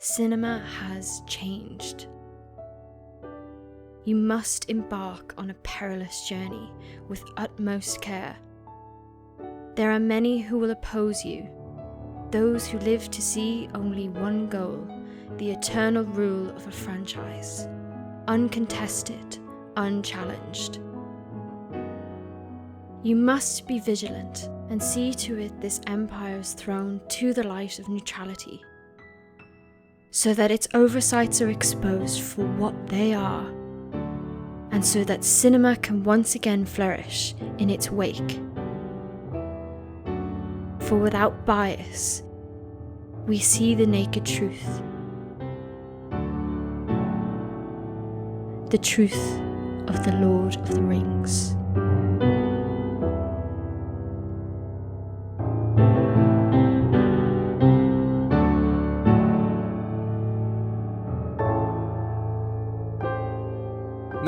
cinema has changed. You must embark on a perilous journey with utmost care. There are many who will oppose you, those who live to see only one goal, the eternal rule of a franchise, uncontested, unchallenged. You must be vigilant and see to it this empire is thrown to the light of neutrality, so that its oversights are exposed for what they are, and so that cinema can once again flourish in its wake. For without bias, we see the naked truth. The truth of the Lord of the Rings.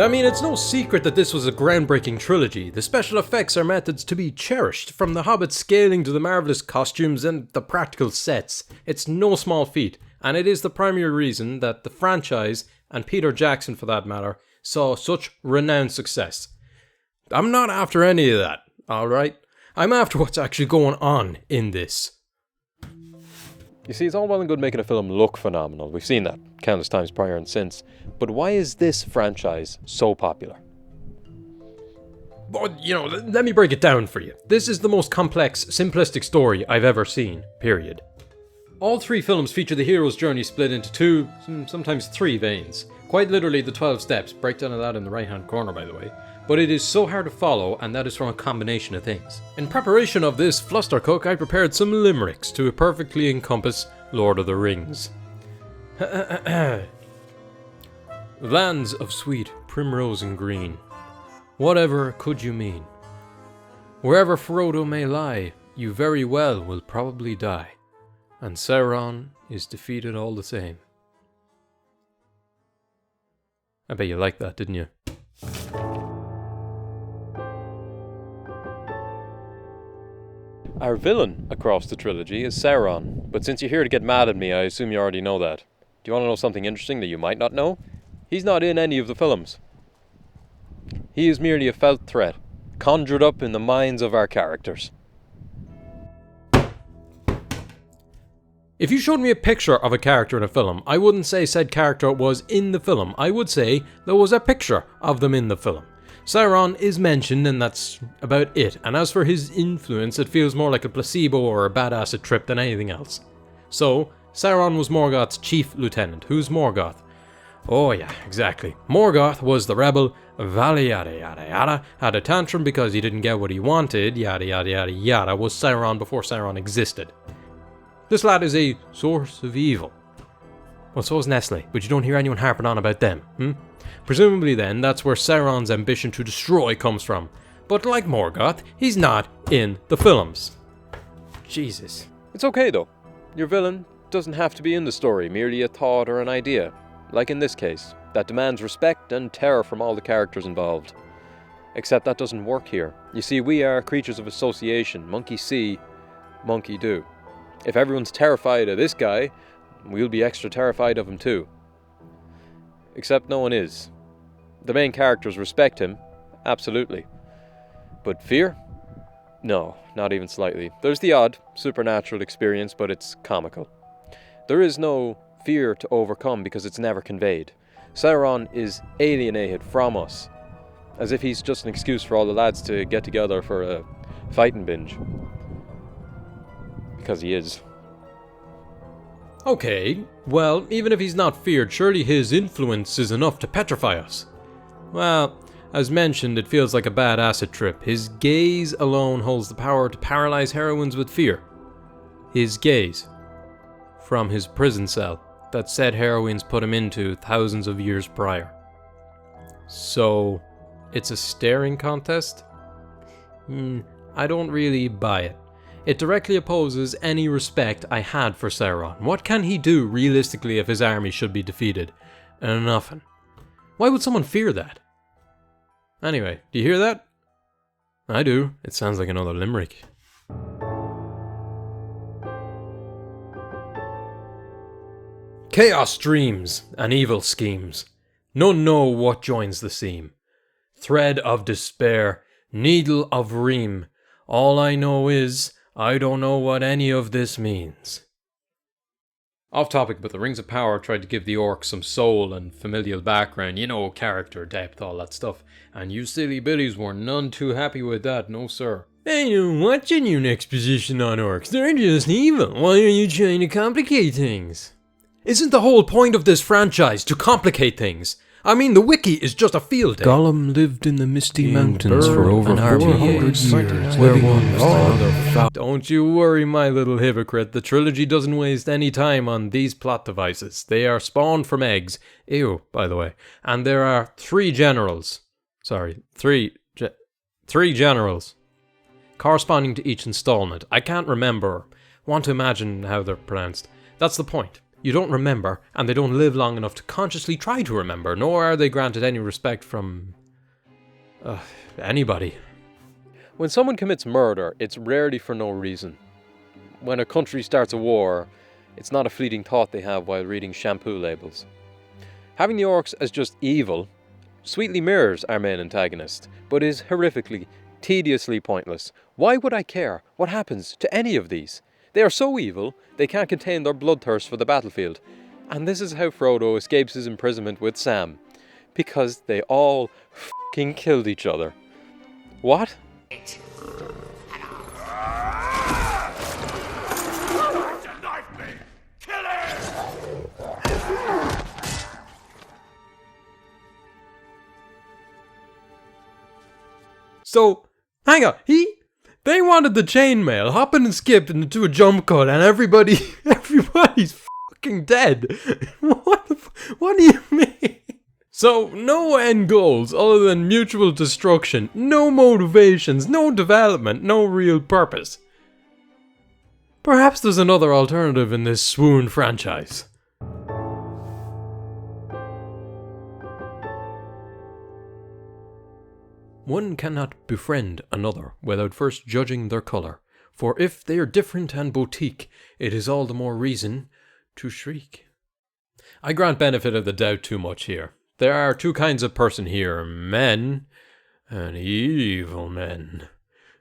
I mean, it's no secret that this was a groundbreaking trilogy. The special effects are methods to be cherished, from the Hobbit scaling to the marvellous costumes and the practical sets. It's no small feat, and it is the primary reason that the franchise, and Peter Jackson for that matter, saw such renowned success. I'm not after any of that, alright? I'm after what's actually going on in this. You see, it's all well and good making a film look phenomenal. We've seen that countless times prior and since. But why is this franchise so popular? But, let me break it down for you. This is the most complex, simplistic story I've ever seen, period. All three films feature the hero's journey split into two, sometimes three veins. Quite literally the 12 steps, breakdown of that in the right hand corner by the way. But it is so hard to follow, and that is from a combination of things. In preparation of this flustercook, I prepared some limericks to perfectly encompass Lord of the Rings. Lands of sweet primrose and green, whatever could you mean? Wherever Frodo may lie, you very well will probably die, and Sauron is defeated all the same. I bet you liked that, didn't you? Our villain across the trilogy is Sauron, but since you're here to get mad at me, I assume you already know that. Do you want to know something interesting that you might not know? He's not in any of the films. He is merely a felt threat, conjured up in the minds of our characters. If you showed me a picture of a character in a film, I wouldn't say said character was in the film. I would say there was a picture of them in the film. Sauron is mentioned, and that's about it. And as for his influence, it feels more like a placebo or a bad acid trip than anything else. So, Sauron was Morgoth's chief lieutenant. Who's Morgoth? Oh yeah, exactly. Morgoth was the rebel, yada yada yada, had a tantrum because he didn't get what he wanted, yada yada yada yada, was Sauron before Sauron existed. This lad is a source of evil. Well, so is Nestle, but you don't hear anyone harping on about them, Presumably then, that's where Sauron's ambition to destroy comes from. But like Morgoth, he's not in the films. Jesus. It's okay though. Your villain doesn't have to be in the story, merely a thought or an idea. Like in this case, that demands respect and terror from all the characters involved. Except that doesn't work here. You see, we are creatures of association. Monkey see, monkey do. If everyone's terrified of this guy, we'll be extra terrified of him too. Except no one is. The main characters respect him, absolutely. But fear? No, not even slightly. There's the odd, supernatural experience, but it's comical. There is no fear to overcome because it's never conveyed. Sauron is alienated from us, as if he's just an excuse for all the lads to get together for a fighting binge. Because he is. Okay, well, even if he's not feared, surely his influence is enough to petrify us. Well, as mentioned, it feels like a bad acid trip. His gaze alone holds the power to paralyze heroines with fear. His gaze. From his prison cell that said heroines put him into thousands of years prior. So, it's a staring contest? I don't really buy it. It directly opposes any respect I had for Sauron. What can he do realistically if his army should be defeated? Nothing. Why would someone fear that? Anyway, do you hear that? I do. It sounds like another limerick. Chaos dreams and evil schemes. None know what joins the seam. Thread of despair, needle of ream. All I know is, I don't know what any of this means. Off topic, but the Rings of Power tried to give the Orcs some soul and familial background, character, depth, all that stuff. And you silly billies were none too happy with that, no sir. I don't watch a new exposition on Orcs, they're just evil. Why are you trying to complicate things? Isn't the whole point of this franchise to complicate things? I mean, the wiki is just a field day. Gollum lived in the misty mountains for over 400 years, where one was another. Don't you worry, my little hypocrite. The trilogy doesn't waste any time on these plot devices. They are spawned from eggs. Ew, by the way. And there are three generals, corresponding to each installment. I can't remember. Want to imagine how they're pronounced. That's the point. You don't remember, and they don't live long enough to consciously try to remember, nor are they granted any respect from anybody. When someone commits murder, it's rarely for no reason. When a country starts a war, it's not a fleeting thought they have while reading shampoo labels. Having the Orcs as just evil sweetly mirrors our main antagonist, but is horrifically, tediously pointless. Why would I care what happens to any of these? They are so evil, they can't contain their bloodthirst for the battlefield. And this is how Frodo escapes his imprisonment with Sam. Because they all f***ing killed each other. What? So, hang on, they wanted the chainmail, hopping and skipping into a jump cut, and everybody's fucking dead. What do you mean? So, no end goals other than mutual destruction, no motivations, no development, no real purpose. Perhaps there's another alternative in this swoon franchise. One cannot befriend another without first judging their colour, for if they are different and boutique, it is all the more reason to shriek. I grant benefit of the doubt too much here. There are two kinds of person here, men and evil men.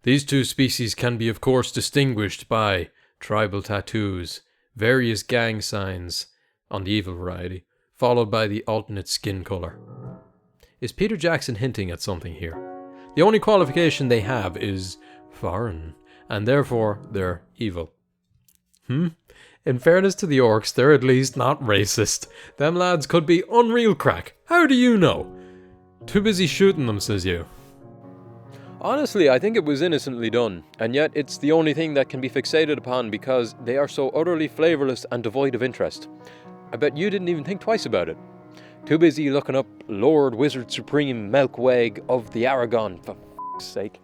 These two species can be of course distinguished by tribal tattoos, various gang signs on the evil variety, followed by the alternate skin colour. Is Peter Jackson hinting at something here? The only qualification they have is foreign, and therefore they're evil. In fairness to the Orcs, they're at least not racist. Them lads could be unreal crack. How do you know? Too busy shooting them, says you. Honestly, I think it was innocently done, and yet it's the only thing that can be fixated upon because they are so utterly flavourless and devoid of interest. I bet you didn't even think twice about it. Too busy looking up Lord Wizard Supreme Melkweg of the Aragon, for f***'s sake.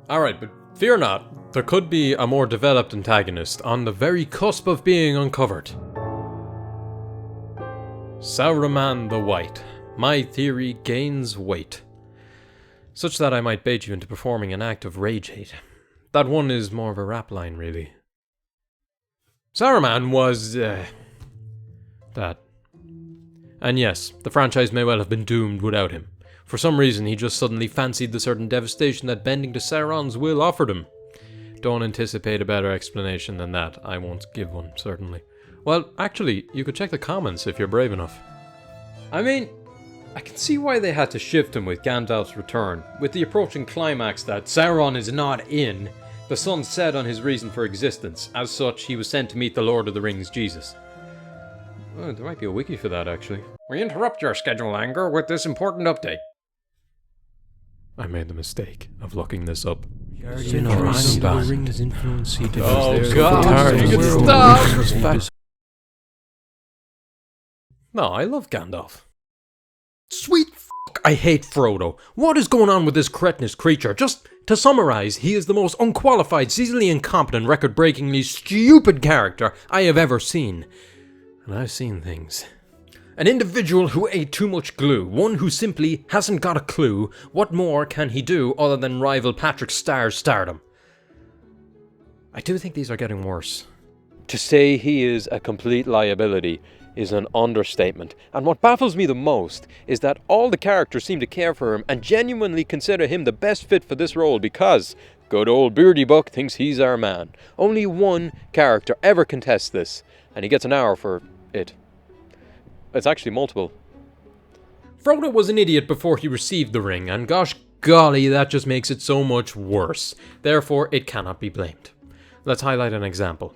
Alright, but fear not, there could be a more developed antagonist on the very cusp of being uncovered. Saruman the White. My theory gains weight, such that I might bait you into performing an act of rage hate. That one is more of a rap line, really. Saruman was, that. And yes, the franchise may well have been doomed without him. For some reason, he just suddenly fancied the certain devastation that bending to Sauron's will offered him. Don't anticipate a better explanation than that. I won't give one, certainly. Well, actually, you could check the comments if you're brave enough. I mean, I can see why they had to shift him with Gandalf's return. With the approaching climax that Sauron is not in, the sun set on his reason for existence. As such, he was sent to meet the Lord of the Rings Jesus. Oh, there might be a wiki for that, actually. We interrupt your schedule, Anger, with this important update. I made the mistake of looking this up. Oh God, you can stop! No, I love Gandalf. Sweet fuck, I hate Frodo. What is going on with this cretinous creature? Just to summarize, he is the most unqualified, seasonally incompetent, record-breakingly stupid character I have ever seen. And I've seen things. An individual who ate too much glue, one who simply hasn't got a clue. What more can he do other than rival Patrick Starr's stardom? I do think these are getting worse. To say he is a complete liability is an understatement, and what baffles me the most is that all the characters seem to care for him and genuinely consider him the best fit for this role because good old Beardy Buck thinks he's our man. Only one character ever contests this, and he gets an hour for it. It's actually multiple. Frodo was an idiot before he received the ring, and gosh golly, that just makes it so much worse. Therefore, it cannot be blamed. Let's highlight an example.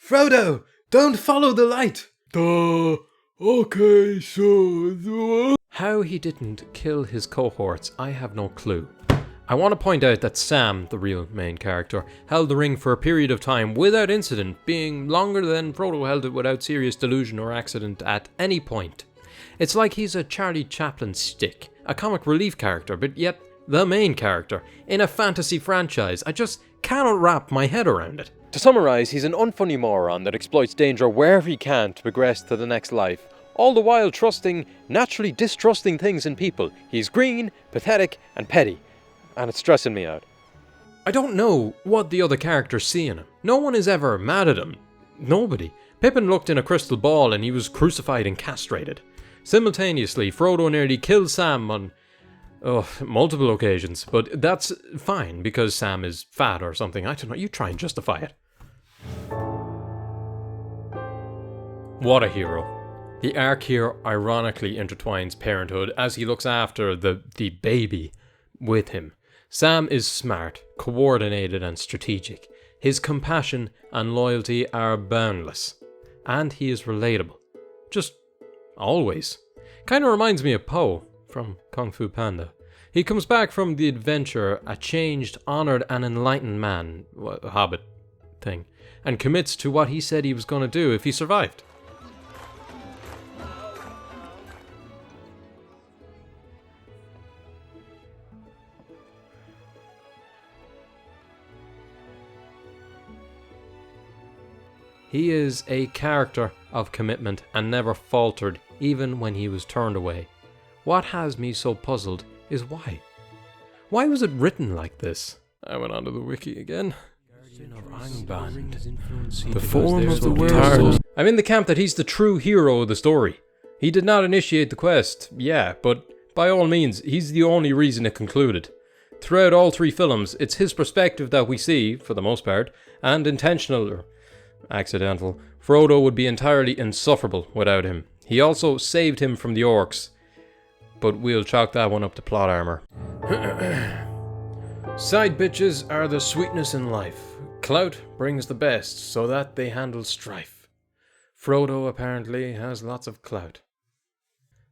Frodo, don't follow the light. Okay, so... How he didn't kill his cohorts, I have no clue. I want to point out that Sam, the real main character, held the ring for a period of time without incident, being longer than Frodo held it without serious delusion or accident at any point. It's like he's a Charlie Chaplin stick, a comic relief character, but yet the main character in a fantasy franchise. I just cannot wrap my head around it. To summarise, he's an unfunny moron that exploits danger wherever he can to progress to the next life, all the while naturally distrusting things and people. He's green, pathetic, and petty, and it's stressing me out. I don't know what the other characters see in him. No one is ever mad at him. Nobody. Pippin looked in a crystal ball and he was crucified and castrated. Simultaneously, Frodo nearly killed Sam on multiple occasions, but that's fine because Sam is fat or something. I don't know, you try and justify it. What a hero. The arc here ironically intertwines parenthood as he looks after the baby with him. Sam is smart, coordinated and strategic. His compassion and loyalty are boundless. And he is relatable. Just always. Kinda reminds me of Poe from Kung Fu Panda. He comes back from the adventure a changed, honoured and enlightened man, a hobbit thing, and commits to what he said he was going to do if he survived. He is a character of commitment and never faltered even when he was turned away. What has me so puzzled is why. Why was it written like this? I went onto the wiki again. The form of the world. I'm in the camp that he's the true hero of the story. He did not initiate the quest, yeah, but by all means, he's the only reason it concluded. Throughout all three films, it's his perspective that we see, for the most part, and intentional or accidental. Frodo would be entirely insufferable without him. He also saved him from the Orcs, but we'll chalk that one up to plot armor. Side bitches are the sweetness in life. Clout brings the best, so that they handle strife. Frodo apparently has lots of clout.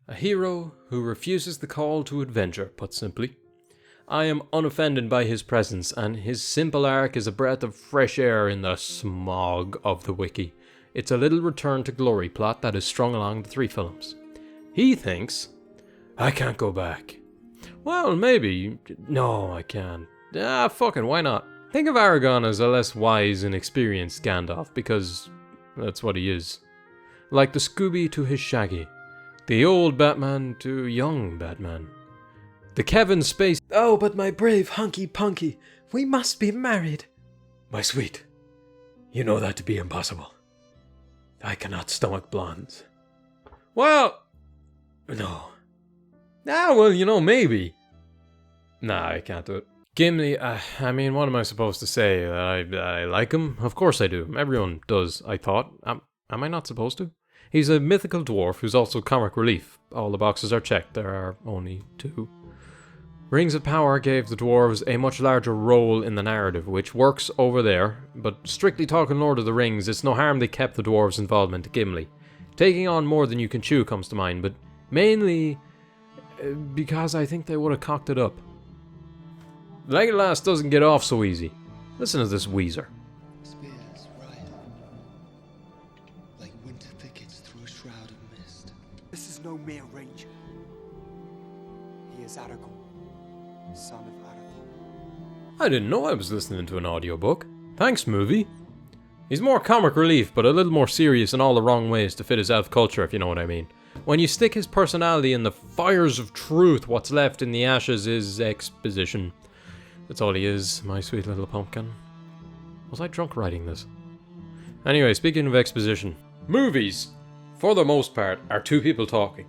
A hero who refuses the call to adventure, put simply. I am unoffended by his presence, and his simple arc is a breath of fresh air in the smog of the wiki. It's a little return to glory plot that is strung along the three films. He thinks, I can't go back. Well, maybe. No, I can't. Fucking why not? Think of Aragorn as a less wise and experienced Gandalf, because that's what he is. Like the Scooby to his Shaggy. The old Batman to young Batman. The Kevin Spacey. Oh, but my brave hunky punky, we must be married. My sweet, you know that to be impossible. I cannot stomach blondes. Well, no. Well, maybe. Nah, I can't do it. Gimli, what am I supposed to say? I like him? Of course I do. Everyone does, I thought. Am I not supposed to? He's a mythical dwarf who's also comic relief. All the boxes are checked. There are only 2. Rings of Power gave the dwarves a much larger role in the narrative, which works over there, but strictly talking Lord of the Rings, it's no harm they kept the dwarves' involvement to Gimli. Taking on more than you can chew comes to mind, but mainly because I think they would have cocked it up. Legolas doesn't get off so easy. Listen to this Weezer. Spears riot, like winter thickets through a shroud of mist. This is no mere ranger. He is Aragorn, son of Arathorn. I didn't know I was listening to an audiobook. Thanks, movie. He's more comic relief, but a little more serious in all the wrong ways to fit his elf culture, if you know what I mean. When you stick his personality in the fires of truth, what's left in the ashes is exposition. That's all he is, my sweet little pumpkin. Was I drunk writing this? Anyway, speaking of exposition. Movies! for the most part, are two people talking.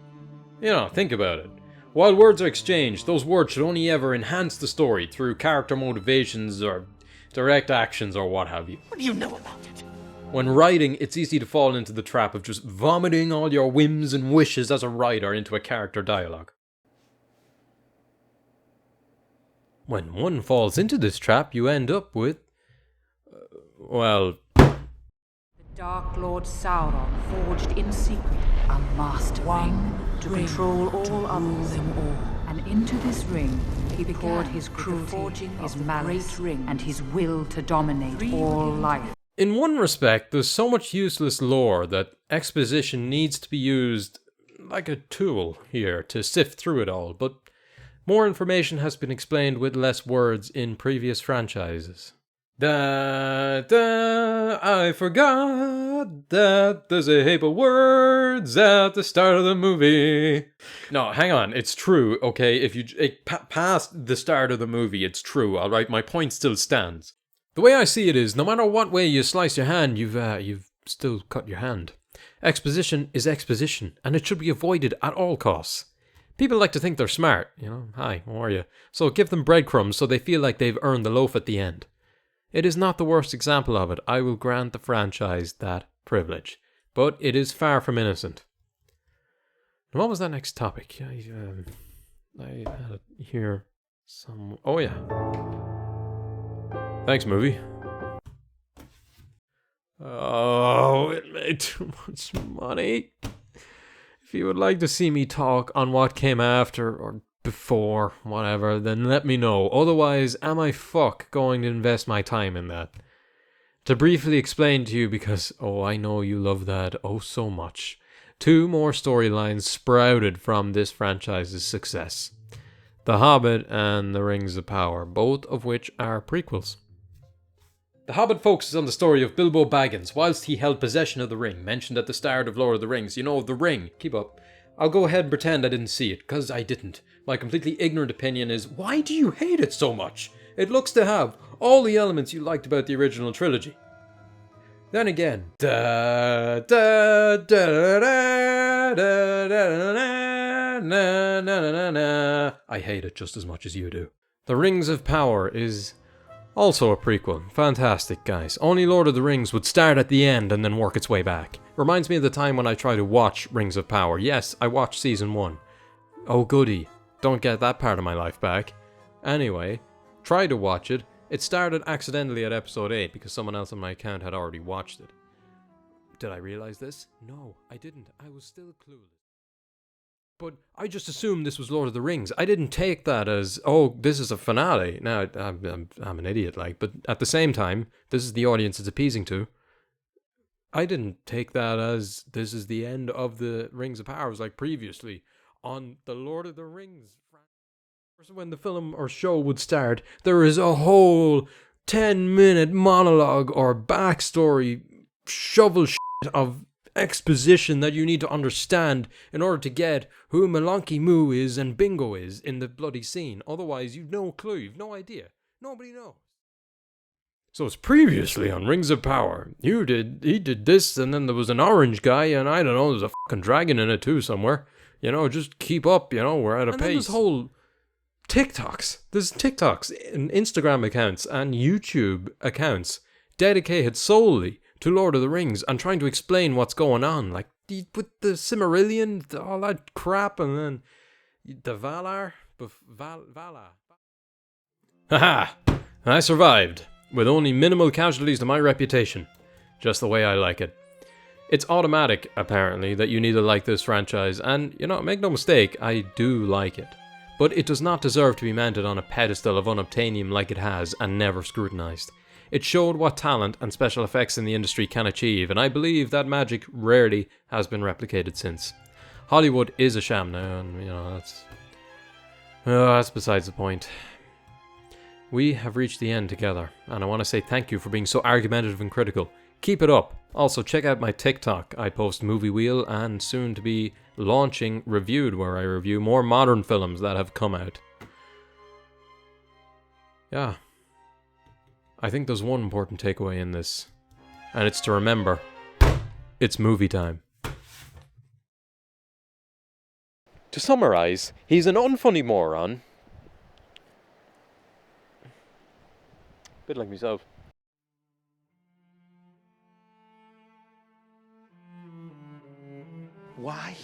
You know, think about it. While words are exchanged, those words should only ever enhance the story through character motivations or direct actions or what have you. What do you know about it? When writing, it's easy to fall into the trap of just vomiting all your whims and wishes as a writer into a character dialogue. When one falls into this trap, you end up with... well... The Dark Lord Sauron forged in secret a master ring to control all others. And into this ring he poured his cruelty, his malice, and his will to dominate all life. In one respect, there's so much useless lore that exposition needs to be used like a tool here to sift through it all, but more information has been explained with less words in previous franchises. I forgot that there's a heap of words at the start of the movie. No, hang on, it's true, okay? If you past the start of the movie, it's true, alright? My point still stands. The way I see it is, no matter what way you slice your hand, you've still cut your hand. Exposition is exposition, and it should be avoided at all costs. People like to think they're smart, you know, hi, how are you? So give them breadcrumbs so they feel like they've earned the loaf at the end. It is not the worst example of it, I will grant the franchise that privilege, but it is far from innocent. And what was that next topic? I had it here some... oh yeah. Thanks, movie. Oh, it made too much money. If you would like to see me talk on what came after or before, whatever, then let me know. Otherwise, am I going to invest my time in that? To briefly explain to you, because, oh, I know you love that oh so much. 2 more storylines sprouted from this franchise's success. The Hobbit and The Rings of Power, both of which are prequels. The Hobbit focuses on the story of Bilbo Baggins whilst he held possession of the ring, mentioned at the start of Lord of the Rings. You know, the ring. Keep up. I'll go ahead and pretend I didn't see it, because I didn't. My completely ignorant opinion is, why do you hate it so much? It looks to have all the elements you liked about the original trilogy. Then again, I hate it just as much as you do. The Rings of Power is also a prequel. Fantastic, guys. Only Lord of the Rings would start at the end and then work its way back. Reminds me of the time when I tried to watch Rings of Power. Yes, I watched season 1. Oh goody, don't get that part of my life back. Anyway, tried to watch it. It started accidentally at episode 8 because someone else on my account had already watched it. Did I realize this? No, I didn't. I was still clueless. But I just assumed this was Lord of the Rings. I didn't take that as, oh, this is a finale. Now, I'm an idiot, like, but at the same time, this is the audience it's appeasing to. I didn't take that as, this is the end of the Rings of Power. It was like previously on the Lord of the Rings. When the film or show would start, there is a whole 10-minute monologue or backstory shovel shit of exposition that you need to understand in order to get who Malonky Moo is and Bingo is in the bloody scene. Otherwise, you've no clue, you've no idea. Nobody knows. So it's previously on Rings of Power. He did this, and then there was an orange guy, and I don't know, there's a fucking dragon in it too somewhere. You know, just keep up, you know, we're at a pace. And then this whole there's TikToks and Instagram accounts and YouTube accounts dedicated solely to Lord of the Rings and trying to explain what's going on, like with the Silmarillion, all that crap, and then the Valar. Haha! I survived, with only minimal casualties to my reputation. Just the way I like it. It's automatic, apparently, that you need to like this franchise, and, you know, make no mistake, I do like it. But it does not deserve to be mounted on a pedestal of unobtainium like it has, and never scrutinized. It showed what talent and special effects in the industry can achieve, and I believe that magic rarely has been replicated since. Hollywood is a sham now, and, you know, that's besides the point. We have reached the end together, and I want to say thank you for being so argumentative and critical. Keep it up. Also, check out my TikTok. I post Movie Wheel and soon to be launching Reviewed, where I review more modern films that have come out. Yeah. I think there's one important takeaway in this, and it's to remember, it's movie time. To summarise, he's an unfunny moron. Bit like myself. Why